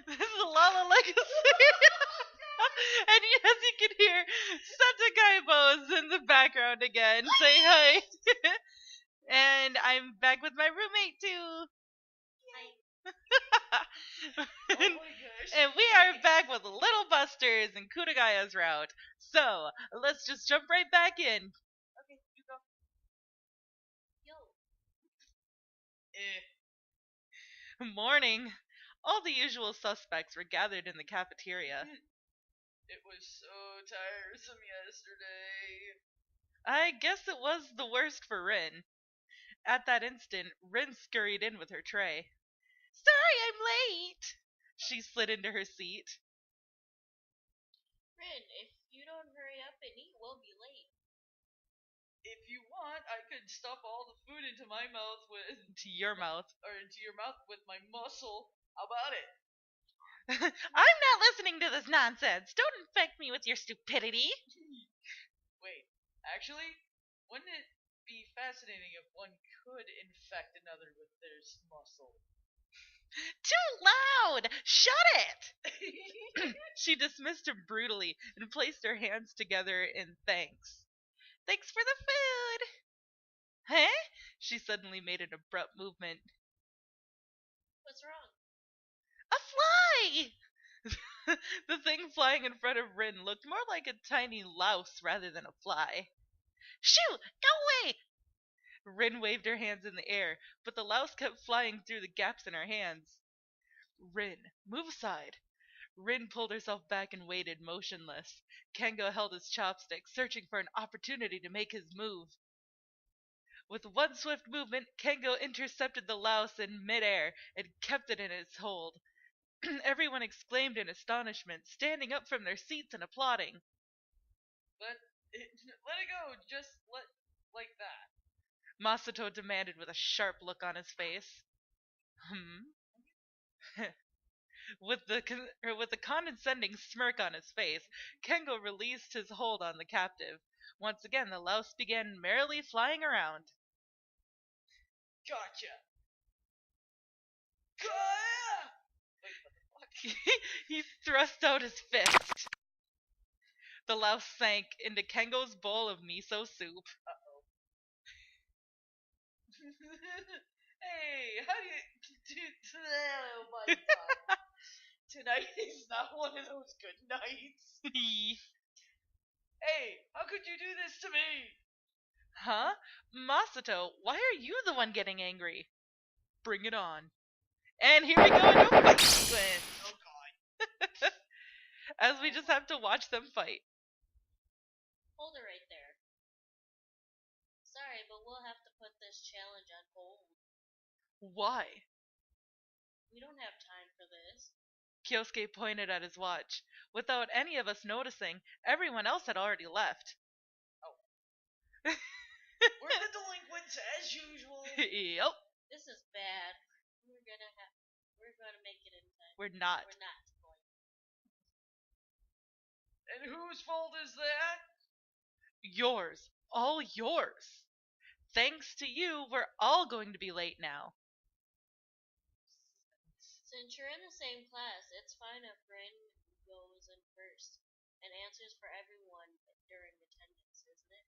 This is Lala Legacy. And yes, you can hear Satakaibos in the background again. Say hi. And I'm back with my roommate too. Oh my gosh. And we are back with Little Busters and Kurugaya'S route. So let's just jump right back in. Okay, you go. Morning. All the usual suspects were gathered in the cafeteria. It was so tiresome yesterday. I guess it was the worst for Rin. At that instant, Rin scurried in with her tray. Sorry I'm late! She slid into her seat. Rin, if you don't hurry up and eat, we'll be late. If you want, I could stuff all the food into my mouth with... To your mouth. Or into your mouth with my muscle. How about it? I'm not listening to this nonsense. Don't infect me with your stupidity. Wait, actually, wouldn't it be fascinating if one could infect another with their muscle? Too loud! Shut it! She dismissed him brutally and placed her hands together in thanks. Thanks for the food! Huh? She suddenly made an abrupt movement. What's wrong? A fly! The thing flying in front of Rin looked more like a tiny louse rather than a fly. Shoo! Go away! Rin waved her hands in the air, but the louse kept flying through the gaps in her hands. Rin, move aside. Rin pulled herself back and waited, motionless. Kengo held his chopstick, searching for an opportunity to make his move. With one swift movement, Kengo intercepted the louse in midair and kept it in its hold. Everyone exclaimed in astonishment, standing up from their seats and applauding. Let it go, just like that. Masato demanded with a sharp look on his face. With the condescending smirk on his face, Kengo released his hold on the captive. Once again, the louse began merrily flying around. Gotcha! Wait, what the fuck? He thrust out his fist. The louse sank into Kengo's bowl of miso soup. Uh-oh. Hey, how do you... Oh my god. Tonight is not one of those good nights. Hey, how could you do this to me? Huh? Masato, why are you the one getting angry? Bring it on. And here we go into a fight sequence. Oh god. As we just have to watch them fight. Hold it right there. Sorry, but we'll have to put this challenge on hold. Why? We don't have time for this. Kyosuke pointed at his watch. Without any of us noticing, everyone else had already left. Oh. We're the delinquents as usual. Yep. This is bad. We're gonna make it in time. We're not. We're not going. And whose fault is that? Yours. All yours. Thanks to you, we're all going to be late now. Since you're in the same class, it's fine if Rin goes in first and answers for everyone during attendance, isn't it?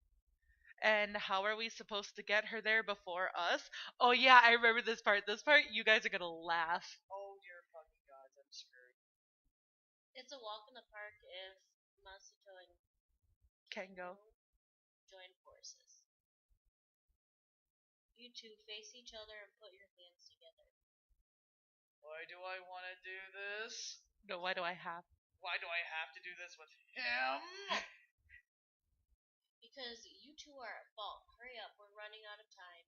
And how are we supposed to get her there before us? Oh yeah, I remember this part. This part, you guys are gonna laugh. Oh dear fucking gods, I'm screwed. It's a walk in the park if Masato and Kengo. join forces. You two face each other and put your hands together. Why do I want to do this? No, why do I have? Why do I have to do this with him? Because you two are at fault. Hurry up, we're running out of time.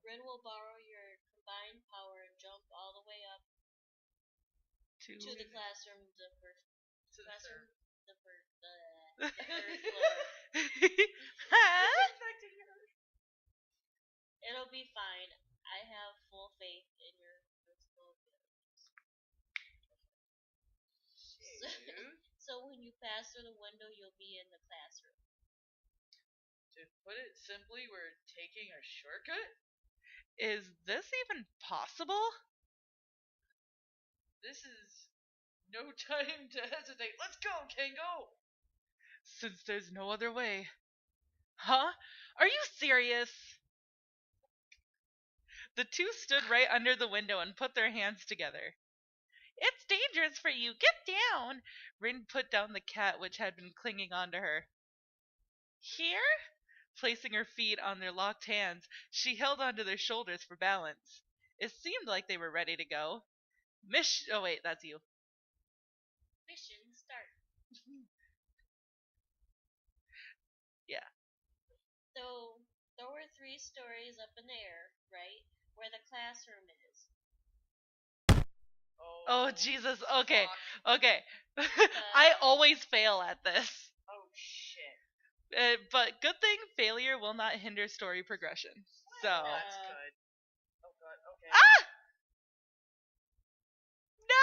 Rin will borrow your combined power and jump all the way up to the classroom, the third floor. It'll be fine. I have full faith in your physical abilities. So when you pass through the window, you'll be in the classroom. To put it simply, we're taking a shortcut? Is this even possible? This is no time to hesitate. Let's go, Kango! Since there's no other way. Huh? Are you serious? The two stood right under the window and put their hands together. It's dangerous for you. Get down. Rin put down the cat which had been clinging onto her. Here? Placing her feet on their locked hands, she held onto their shoulders for balance. It seemed like they were ready to go. Oh wait, that's you. Mission start. Yeah. So, there were 3 stories up in the air, right? Where the classroom is. Oh Jesus. Okay. Fuck. Okay. I always fail at this. Oh, shit. But good thing failure will not hinder story progression. So. That's good. Oh, God, okay. Ah! No!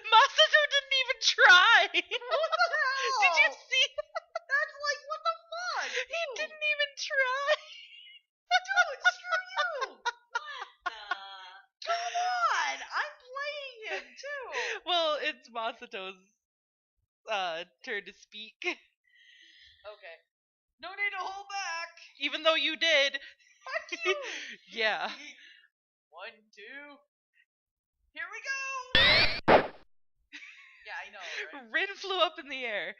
Masato didn't even try. What the hell? Did you see? That's like, what the fuck? He didn't even try. Dude, screw you! What the? Come on! I'm playing him, too! Well, it's Masato's turn to speak. Okay. No need to hold back! Even though you did. Fuck you! Yeah. 1, 2. Here we go! Yeah, I know, right? Rin flew up in the air.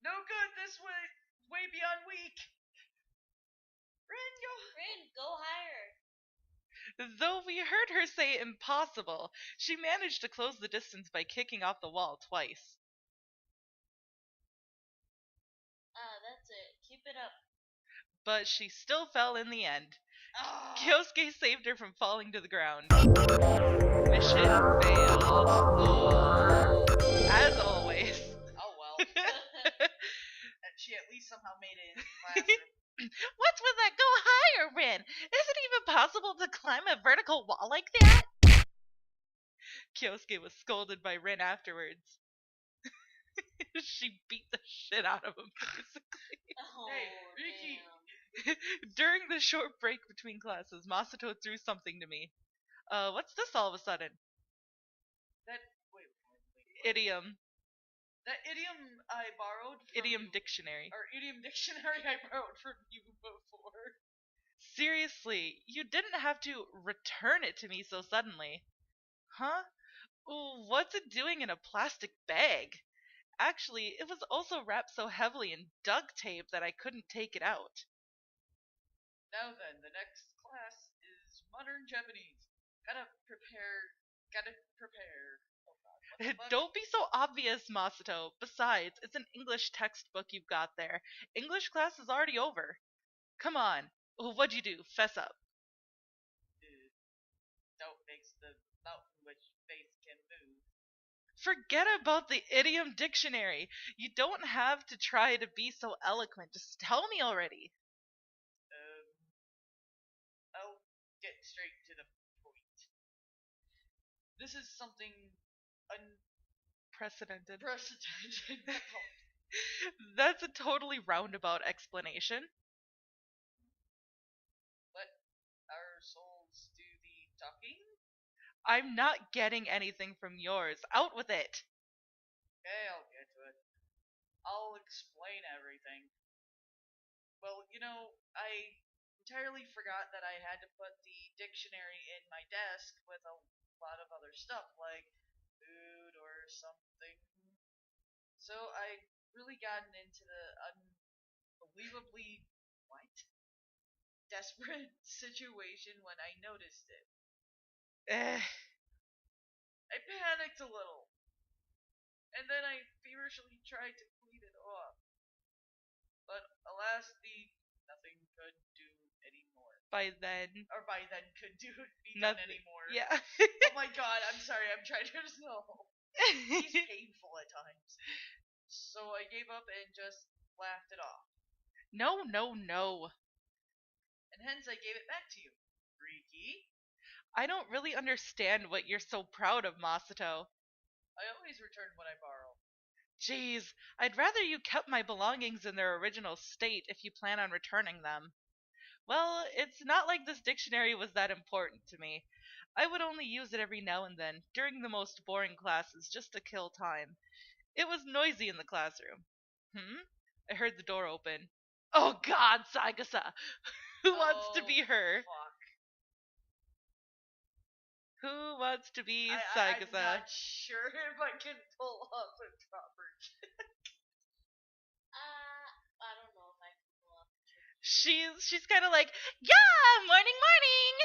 No good this way. Way beyond weak. Rin, go. Rin, go higher. Though we heard her say impossible, she managed to close the distance by kicking off the wall twice. That's it. Keep it up. But she still fell in the end. Ah. Kyosuke saved her from falling to the ground. Mission failed. Oh. As always. Oh well. She at least somehow made it in the classroom. What's with that? Go higher, Rin! Is it even possible to climb a vertical wall like that? Kyosuke was scolded by Rin afterwards. She beat the shit out of him, basically. Oh, Hey, Riki. damn. During the short break between classes, Masato threw something to me. What's this all of a sudden? That wait. Idiom. That idiom I borrowed from Idiom you, dictionary. or idiom dictionary I borrowed from you before. Seriously, you didn't have to return it to me so suddenly. Huh? Ooh, what's it doing in a plastic bag? Actually, it was also wrapped so heavily in duct tape that I couldn't take it out. Now then, the next class is modern Japanese. Gotta prepare. Oh God, what the fuck? Don't be so obvious, Masato. Besides, it's an English textbook you've got there. English class is already over. Come on. What'd you do? Fess up. Doubt makes the mountain which face can move. Forget about the idiom dictionary. You don't have to try to be so eloquent. Just tell me already. I'll get straight to the point. This is something Unprecedented. unprecedented. That's a totally roundabout explanation. Let our souls do the talking. I'm not getting anything from yours. Out with it. Okay, I'll get to it. I'll explain everything. Well, I entirely forgot that I had to put the dictionary in my desk with a lot of other stuff, like food or something. So I really gotten into the unbelievably desperate situation when I noticed it. Eh. I panicked a little, and then I feverishly tried to clean it off. But alas, nothing could do anymore. By then. Or by then could be done anymore. Yeah. Oh my God, I'm sorry, I'm trying to know. He's painful at times. So I gave up and just laughed it off. No. And hence I gave it back to you. Riki? I don't really understand what you're so proud of, Masato. I always return what I borrow. Jeez, I'd rather you kept my belongings in their original state if you plan on returning them. Well, it's not like this dictionary was that important to me. I would only use it every now and then, during the most boring classes, just to kill time. It was noisy in the classroom. Hmm? I heard the door open. Oh god, Saigasa! Who wants to be her? Fuck. Who wants to be I'm Saigasa? not sure if I can pull off a proper. I don't know if I can pull off a trick. She's kind of like, yeah, morning, morning.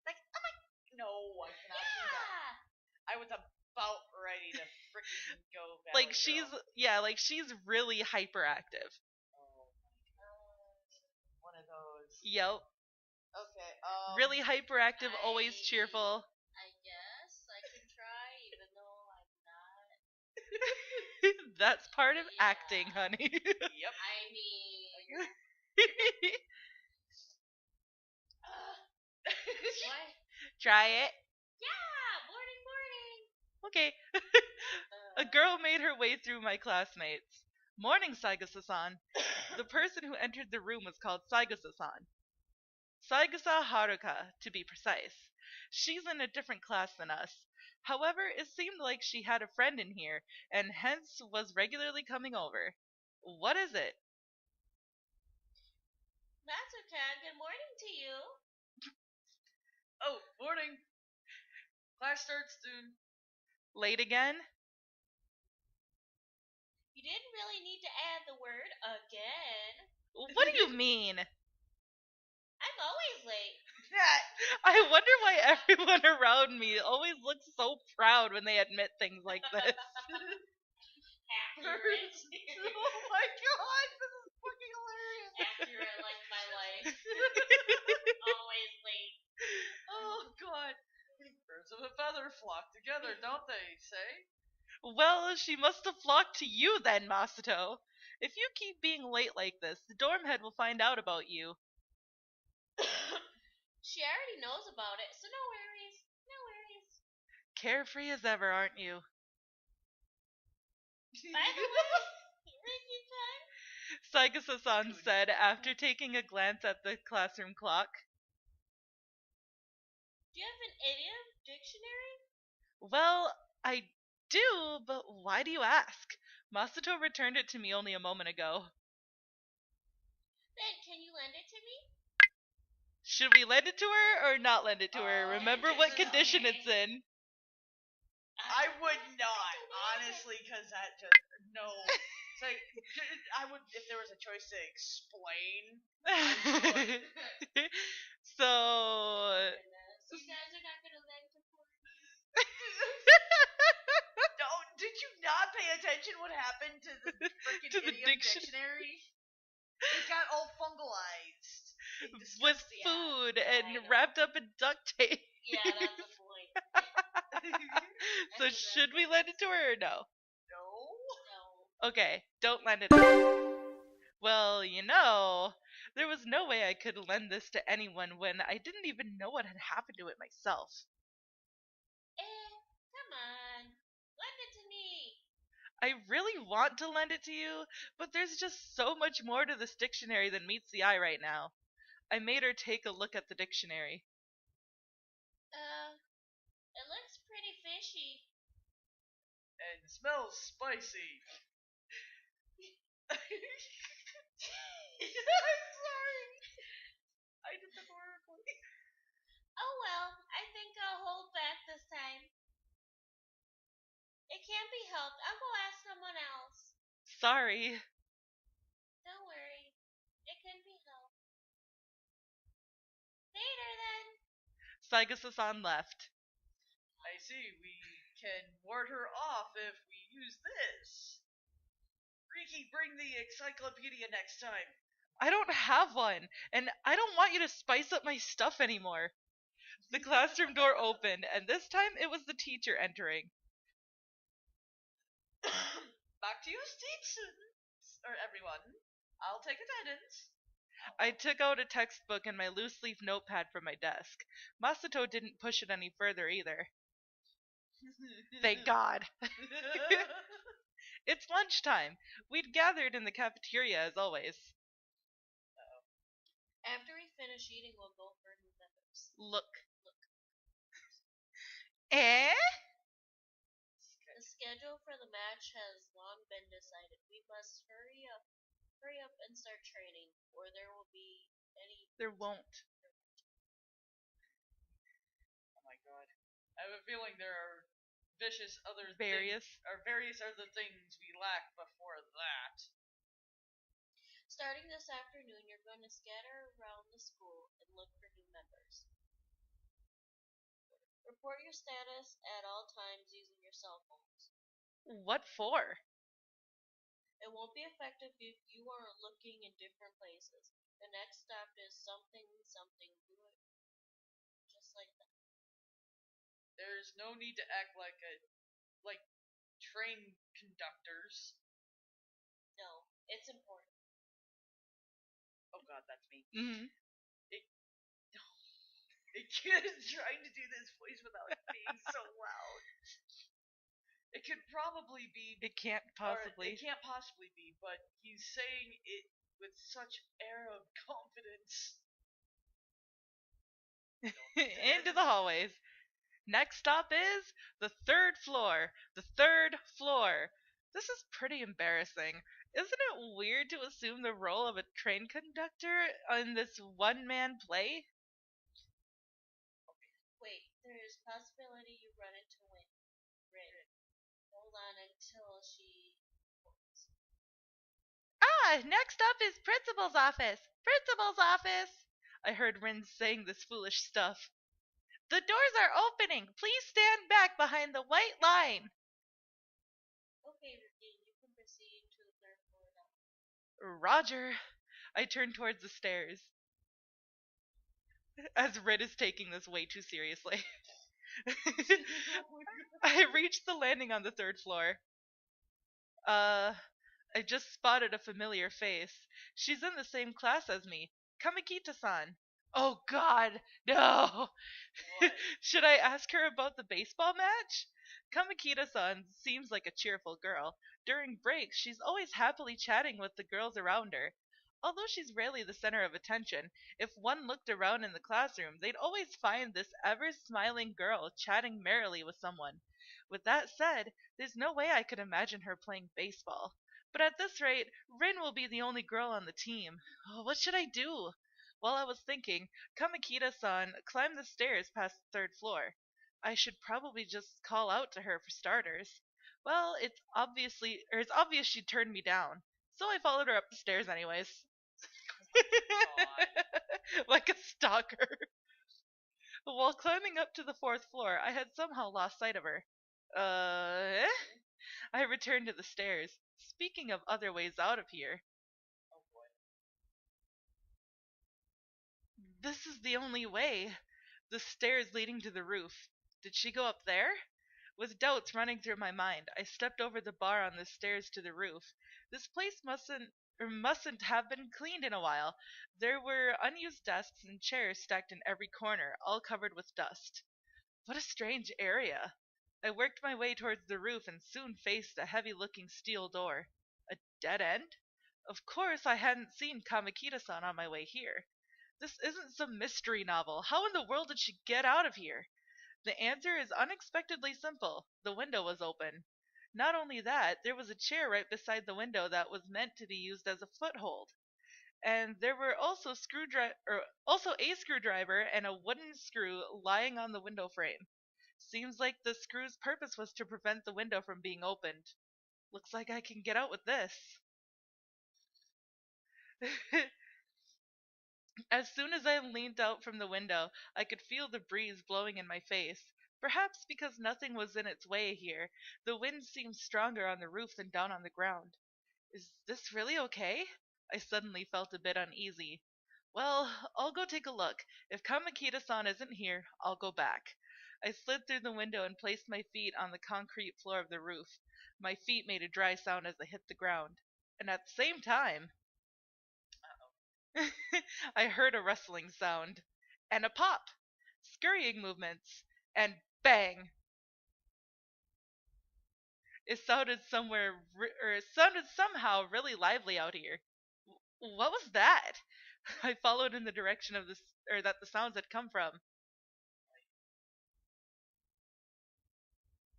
Like, oh my. No, I cannot do that. Yeah. I was about ready to freaking go back. Like she's really hyperactive. Oh my god. One of those. Yep. Okay. Really hyperactive, always cheerful. I guess I can try, even though I'm not. That's part of Yeah. acting, honey. Yep. I mean, what? Try it. Yeah, morning, morning. Okay. A girl made her way through my classmates. Morning, Saigasa-san. The person who entered the room was called Saigasa-san. Saigasa Haruka, to be precise. She's in a different class than us. However, it seemed like she had a friend in here, and hence was regularly coming over. What is it? Matsuka, good morning to you. Oh, morning. Class starts soon. Late again? You didn't really need to add the word again. What do you mean? I'm always late. I wonder why everyone around me always looks so proud when they admit things like this. Accurate. Oh my god, this is fucking hilarious. Accurate like my life. Always late. Oh god. Birds of a feather flock together, don't they say? Well, she must have flocked to you then, Masato. If you keep being late like this, the dorm head will find out about you. She already knows about it, so no worries. No worries. Carefree as ever, aren't you? By the way, Ricky-san, Saigasa-san said after taking a glance at the classroom clock. do you have an idiom dictionary? Well, I do, but why do you ask? Masato returned it to me only a moment ago. Then can you lend it to me? Should we lend it to her or not lend it to her? Remember what condition it's in. I would not, honestly, because that just no. It's like I would if there was a choice to explain. So You guys are not gonna lend to Corey. No, did you not pay attention what happened to the freaking To the idiom dictionary? It got all fungalized. It with disgusting. food I and know. wrapped up in duct tape. Yeah, that's the point. So should we lend it to her or no? No. No. Okay, don't lend it. Well, there was no way I could lend this to anyone when I didn't even know what had happened to it myself. Come on. Lend it to me. I really want to lend it to you, but there's just so much more to this dictionary than meets the eye right now. I made her take a look at the dictionary. It looks pretty fishy. And smells spicy. I'm sorry. I did the horribly. Oh well, I think I'll hold back this time. It can't be helped. I'll go ask someone else. Sorry. Don't worry. It can be helped. Later then. Saigasa-san left. I see. We can ward her off if we use this. Riki, bring the encyclopedia next time. I don't have one, and I don't want you to spice up my stuff anymore. The classroom door opened, and this time it was the teacher entering. Back to you, students. Or everyone. I'll take attendance. I took out a textbook and my loose-leaf notepad from my desk. Masato didn't push it any further either. Thank God. It's lunchtime. We'd gathered in the cafeteria as always. After we finish eating, we'll go for new members. Look. Eh? The schedule for the match has long been decided. We must hurry up and start training, or there will be any. There won't. Oh my god. I have a feeling there are Various. various other things we lack before that. Starting this afternoon, you're going to scatter around the school and look for new members. Report your status at all times using your cell phones. What for? It won't be effective if you are looking in different places. The next stop is something. Do it just like that. There's no need to act like train conductors. No, it's important. Oh god, that's me. Mm-hmm. A kid is trying to do this voice without being so loud. It could probably be. It can't possibly. It can't possibly be, but he's saying it with such air of confidence. Into the hallways. Next stop is the third floor. The third floor. This is pretty embarrassing. Isn't it weird to assume the role of a train conductor in this one-man play? Wait, there's possibility you run into Rin. Hold on until she quotes. Ah, next up is principal's office. Principal's office. I heard Rin saying this foolish stuff. The doors are opening. Please stand back behind the white line. Okay, Ricky, you can proceed to the third floor now. Roger. I turned towards the stairs. As Rin is taking this way too seriously. I reached the landing on the third floor. I just spotted a familiar face. She's in the same class as me. Kamikita-san. Oh god, no! Should I ask her about the baseball match? Kamikita-san seems like a cheerful girl. During breaks, she's always happily chatting with the girls around her. Although she's rarely the center of attention, if one looked around in the classroom, they'd always find this ever-smiling girl chatting merrily with someone. With that said, there's no way I could imagine her playing baseball. But at this rate, Rin will be the only girl on the team. Oh, what should I do? While I was thinking, Kamikita-san climbed the stairs past the third floor. I should probably just call out to her for starters. Well, it's obvious she turned me down, so I followed her up the stairs anyways. Like a stalker. While climbing up to the fourth floor, I had somehow lost sight of her. I returned to the stairs. Speaking of other ways out of here, Oh boy. this is the only way. The stairs leading to the roof. Did she go up there? With doubts running through my mind, I stepped over the bar on the stairs to the roof. This place mustn't have been cleaned in a while. There were unused desks and chairs stacked in every corner, all covered with dust. What a strange area. I worked my way towards the roof and soon faced a heavy-looking steel door. A dead end? Of course I hadn't seen Kamikita-san on my way here. This isn't some mystery novel. How in the world did she get out of here? The answer is unexpectedly simple. The window was open. Not only that, there was a chair right beside the window that was meant to be used as a foothold. And there were also a screwdriver and a wooden screw lying on the window frame. Seems like the screw's purpose was to prevent the window from being opened. Looks like I can get out with this. As soon as I leaned out from the window, I could feel the breeze blowing in my face. Perhaps because nothing was in its way here, the wind seemed stronger on the roof than down on the ground. Is this really okay? I suddenly felt a bit uneasy. Well, I'll go take a look. If Kamakita-san isn't here, I'll go back. I slid through the window and placed my feet on the concrete floor of the roof. My feet made a dry sound as they hit the ground. And at the same time, I heard a rustling sound, and a pop, scurrying movements, and bang! It sounded somehow really lively out here. What was that? I followed in the direction of that the sounds had come from.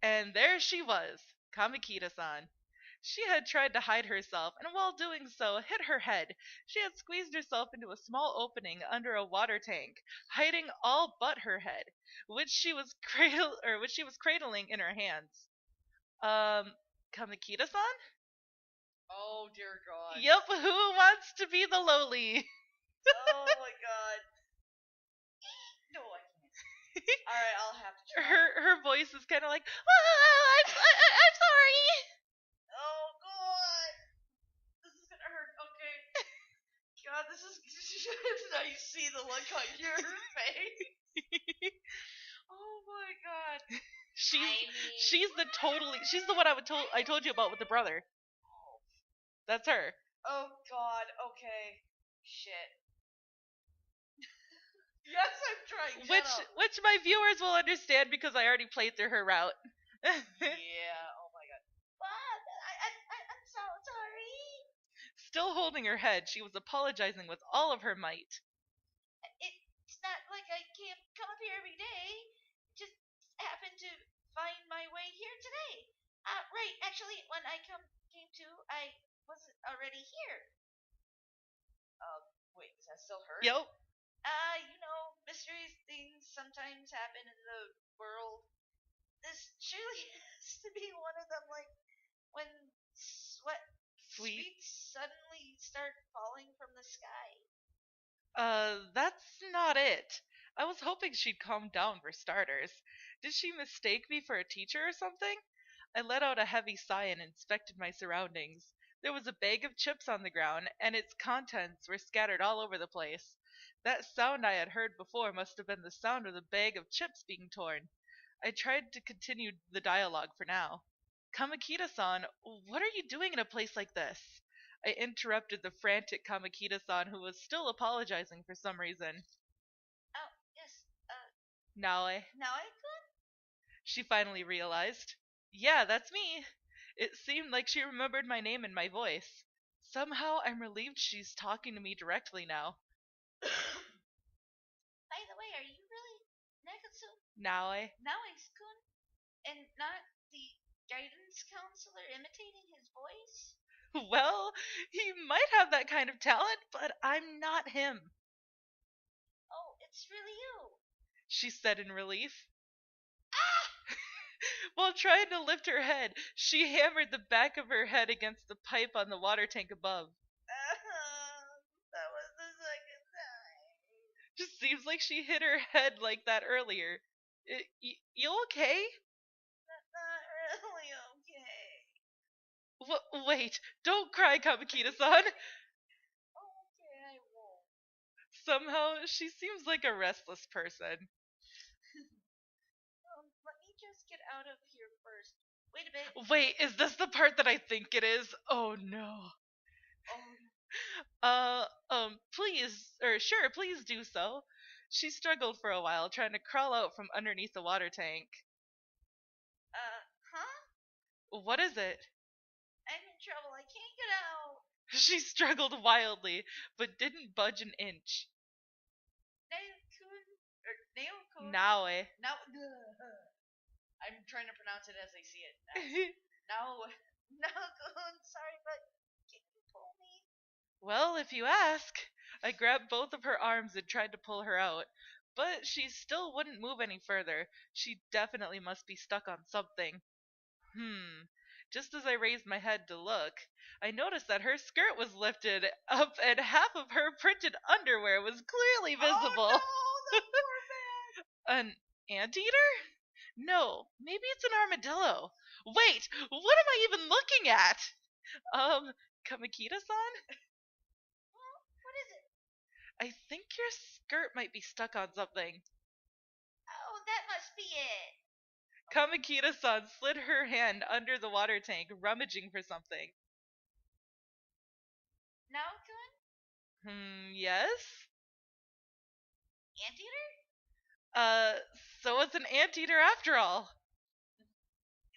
And there she was, Kamakita-san. She had tried to hide herself, and while doing so, hit her head. She had squeezed herself into a small opening under a water tank, hiding all but her head, which she was cradling in her hands. Kamakita-san? Oh dear God. Yep, who wants to be the lowly? Oh my God. No, I can't. Alright, I'll have to try. Her voice is kind of like, I'm sorry. Oh God. This is gonna hurt. Okay. God, this is now you see the look on your face. Oh my God. She's the one I told you about with the brother. That's her. Oh God. Okay. Shit. Yes, I'm trying. Which my viewers will understand because I already played through her route. Yeah. Oh my God. What? I'm so sorry. Still holding her head, she was apologizing with all of her might. It's not like I can't come up here every day. Just happened to find my way here today. Right. Actually, when I came to, I wasn't already here. Wait, is that still her? Yep. Mysterious things sometimes happen in the world. This surely has to be one of them, like when sweets suddenly start falling from the sky. That's not it. I was hoping she'd calm down for starters. Did she mistake me for a teacher or something? I let out a heavy sigh and inspected my surroundings. There was a bag of chips on the ground, and its contents were scattered all over the place. That sound I had heard before must have been the sound of the bag of chips being torn. I tried to continue the dialogue for now. Kamakita-san, what are you doing in a place like this? I interrupted the frantic Kamakita-san, who was still apologizing for some reason. Oh, yes, Naoi. Naoi-kun? She finally realized. Yeah, that's me. It seemed like she remembered my name and my voice. Somehow I'm relieved she's talking to me directly now. By the way, are you really Nekatsu? Naoi. Naoi-kun? And not the guidance counselor imitating his voice? Well, he might have that kind of talent, but I'm not him. Oh, it's really you, she said in relief. While trying to lift her head, she hammered the back of her head against the pipe on the water tank above. That was the second time. Just seems like she hit her head like that earlier. You okay? Not really okay. Wait, don't cry, Kamakita-san. Okay, I won't. Somehow, she seems like a restless person. Let me just get out of here first. Wait a bit. Wait, is this the part that I think it is? Oh no. Please do so. She struggled for a while, trying to crawl out from underneath the water tank. Huh? What is it? I'm in trouble. I can't get out. She struggled wildly, but didn't budge an inch. Naokun? Naoi. I'm trying to pronounce it as I see it. Naokun, sorry, but can you pull me? Well, if you ask. I grabbed both of her arms and tried to pull her out, but she still wouldn't move any further. She definitely must be stuck on something. Just as I raised my head to look, I noticed that her skirt was lifted up and half of her printed underwear was clearly visible. Oh no, the poor man! An anteater? No, maybe it's an armadillo. Wait, what am I even looking at? Kamakita-san? What is it? I think your skirt might be stuck on something. Oh, that must be it. Kamakita-san slid her hand under the water tank, rummaging for something. Naokun? Yes? Anteater? So it's an anteater after all.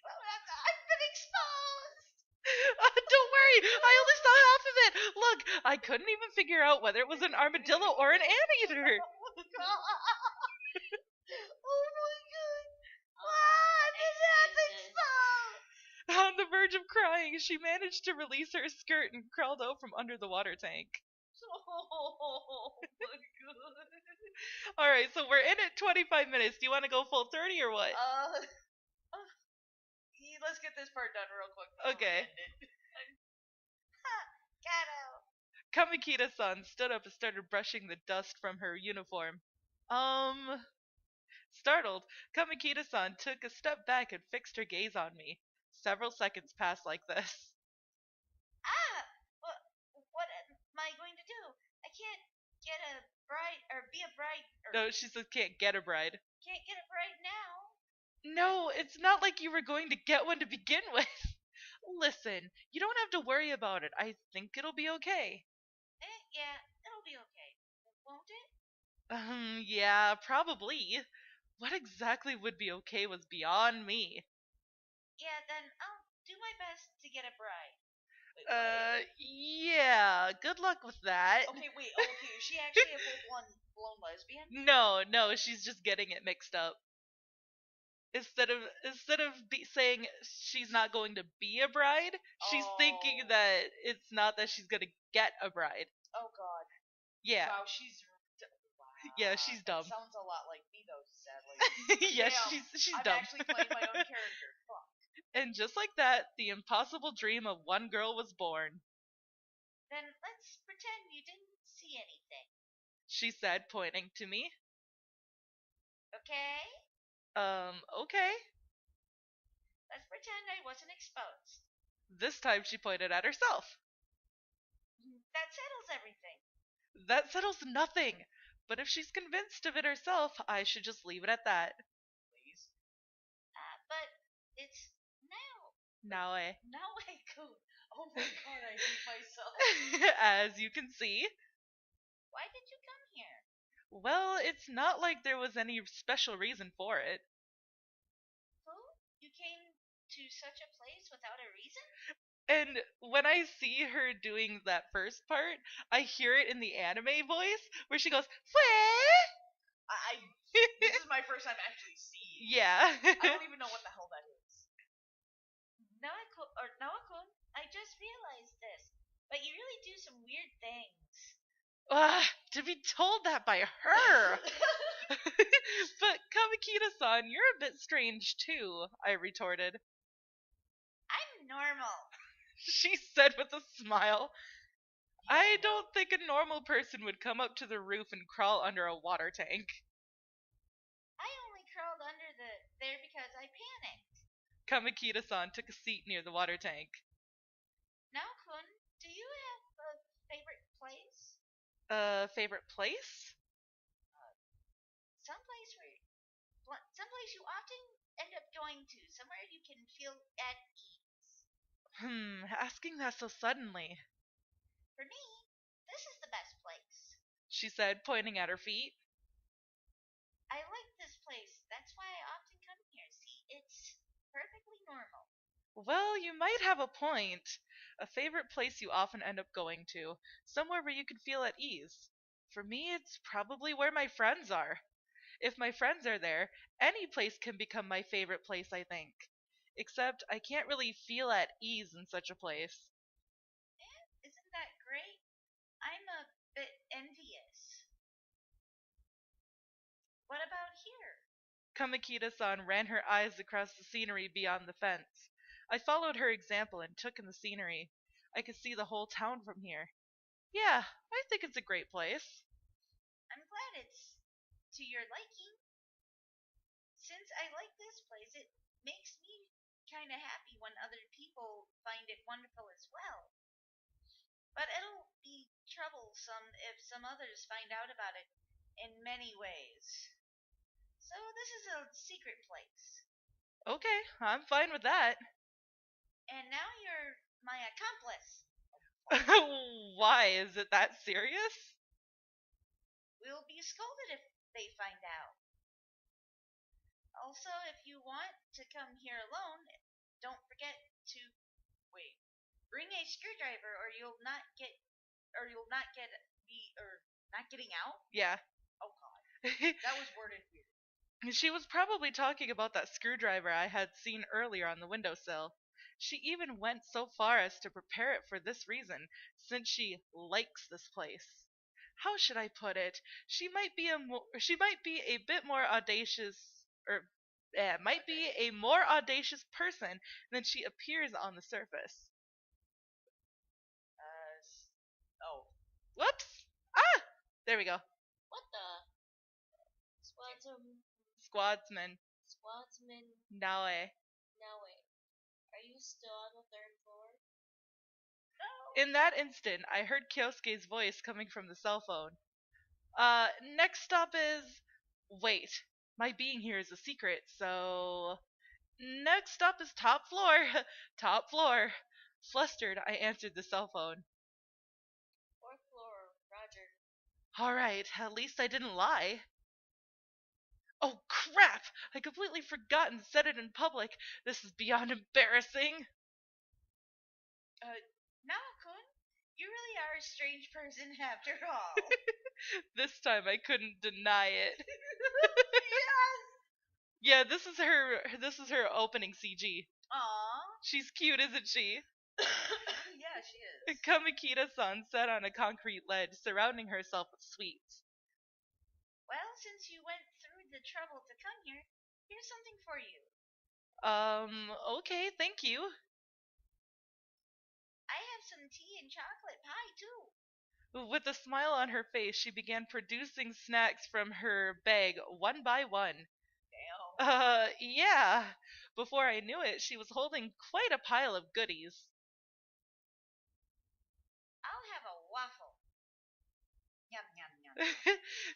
Well, I've been exposed! Don't sorry. I only saw half of it. Look, I couldn't even figure out whether it was an armadillo or an anteater. Oh my god. Oh my god. This hasn't Excuses. stopped. On the verge of crying, she managed to release her skirt and crawled out from under the water tank. Oh my god. Alright, so we're in at 25 minutes. Do you want to go full 30 or what? Let's get this part done real quick before Okay. we end it. Gato. Kamakita-san stood up and started brushing the dust from her uniform. Startled, Kamakita-san took a step back and fixed her gaze on me. Several seconds passed like this. What am I going to do? I can't get a bride, or be a bride, or No, she says can't get a bride. can't get a bride now. No, it's not like you were going to get one to begin with. Listen, you don't have to worry about it. I think it'll be okay. Yeah, it'll be okay. Won't it? Yeah, probably. What exactly would be okay was beyond me. Yeah, then I'll do my best to get a bride. Yeah, good luck with that. Okay, wait, is she actually a full-blown lesbian? No, she's just getting it mixed up. Instead of saying she's not going to be a bride, she's thinking that it's not that she's going to get a bride. Oh god. Yeah. Wow, she's Yeah, she's dumb. That sounds a lot like me though, sadly. Yes, Damn, she's I'm dumb. actually playing my own character. Fuck. And just like that, the impossible dream of one girl was born. Then let's pretend you didn't see anything. She said, pointing to me. Okay? Okay. Let's pretend I wasn't exposed. This time she pointed at herself. That settles everything. That settles nothing. But if she's convinced of it herself, I should just leave it at that. Please? But it's now. Now I could. Oh my god, I hate myself. As you can see. Why did you come here? Well, it's not like there was any special reason for it. Who? You came to such a place without a reason? And when I see her doing that first part, I hear it in the anime voice where she goes, "Where?" This is my first time actually seeing. Yeah. I don't even know what the hell that is. Nawa-kun, I just realized this, but you really do some weird things. To be told that by her. But Kamakita-san, you're a bit strange too, I retorted. I'm normal. She said with a smile. I don't think a normal person would come up to the roof and crawl under a water tank. I only crawled under there because I panicked. Kamakita-san took a seat near the water tank. Naokun, do you have a favorite place? Favorite place? Someplace you often end up going to, somewhere you can feel at ease. Asking that so suddenly. For me, this is the best place, she said, pointing at her feet. I like this place. That's why I often come here. See, it's perfectly normal. Well, you might have a point. A favorite place you often end up going to. Somewhere where you can feel at ease. For me, it's probably where my friends are. If my friends are there, any place can become my favorite place, I think. Except I can't really feel at ease in such a place. Isn't that great? I'm a bit envious. What about here? Kamakita-san ran her eyes across the scenery beyond the fence. I followed her example and took in the scenery. I could see the whole town from here. Yeah, I think it's a great place. I'm glad it's to your liking. Since I like this place, it makes me kind of happy when other people find it wonderful as well. But it'll be troublesome if some others find out about it in many ways. So this is a secret place. Okay, I'm fine with that. And now you're my accomplice. Why? Is it that serious? We'll be scolded if they find out. Also, if you want to come here alone, don't forget to... Wait. Bring a screwdriver, or you'll not get not getting out. Yeah. Oh God, that was worded weird. She was probably talking about that screwdriver I had seen earlier on the windowsill. She even went so far as to prepare it for this reason, since she likes this place. How should I put it? She might be a bit more audacious, or might be a more audacious person than she appears on the surface. Oh. Whoops! Ah! There we go. What the? Squadsman. Now Now wait. Are you still on the third floor? No. In that instant, I heard Kyosuke's voice coming from the cell phone. Next stop is... Wait, my being here is a secret, so... Next stop is top floor. Top floor. Flustered, I answered the cell phone. Fourth floor, Roger. Alright, at least I didn't lie. Oh crap! I completely forgot and said it in public. This is beyond embarrassing. Naokun, you really are a strange person after all. This time I couldn't deny it. Yes. Yeah, this is her opening CG. Aww. She's cute, isn't she? Yeah, she is. Kamikita-san sat on a concrete ledge, surrounding herself with sweets. Well, since you went through the trouble to come here, here's something for you. Okay, thank you. I have some tea and chocolate pie, too. With a smile on her face, she began producing snacks from her bag one by one. Damn. Yeah. Before I knew it, she was holding quite a pile of goodies. I'll have a waffle. Yum, yum, yum.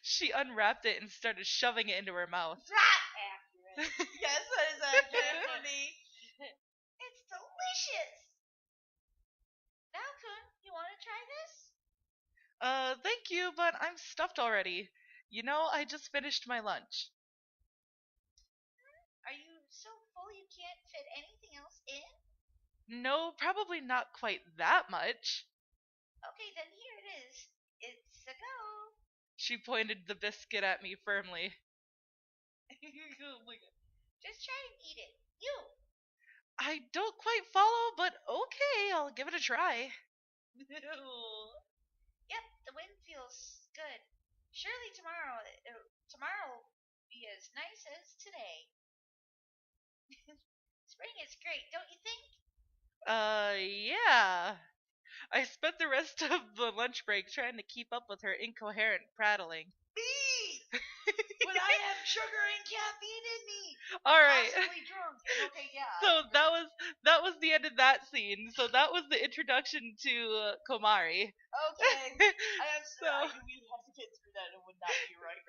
She unwrapped it and started shoving it into her mouth. Accurate. Yes, that is accurate for me. It's delicious. Naokun, you want to try this? Thank you, but I'm stuffed already. You know, I just finished my lunch. Are you so full you can't fit anything else in? No, probably not quite that much. Okay, then here it is. It's a go. She pointed the biscuit at me firmly. Oh my God. Just try and eat it. You. I don't quite follow, but okay, I'll give it a try. Yep, the wind feels good. Surely tomorrow will be as nice as today. Spring is great, don't you think? Yeah. I spent the rest of the lunch break trying to keep up with her incoherent prattling. Me! When I have sugar and caffeine in me. Alright. Possibly drunk. Okay, yeah. So that was the end of that scene. So that was the introduction to Komari. Okay. I knew we'd have to get through that. It would not be right.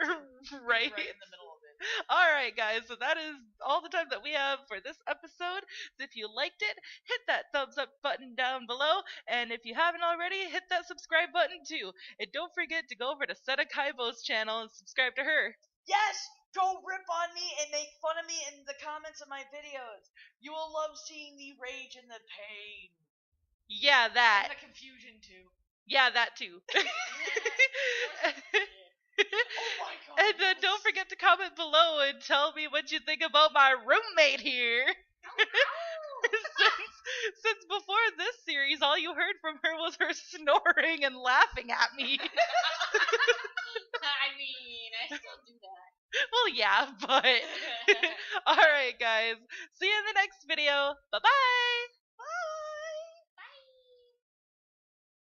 Right. Right in the middle of it. Alright, guys, so that is all the time that we have for this episode. So if you liked it, hit that thumbs up button down below. And if you haven't already, hit that subscribe button too. And don't forget to go over to Seta Kaibo's channel and subscribe to her. Yes! Go rip on me and make fun of me in the comments of my videos. You will love seeing the rage and the pain. Yeah, that. And the confusion too. Yeah, that too. Oh my God. And then don't forget to comment below and tell me what you think about my roommate here. Since before this series, all you heard from her was her snoring and laughing at me. I mean, I still do that. Well, yeah, but... Alright, guys. See you in the next video. Bye-bye!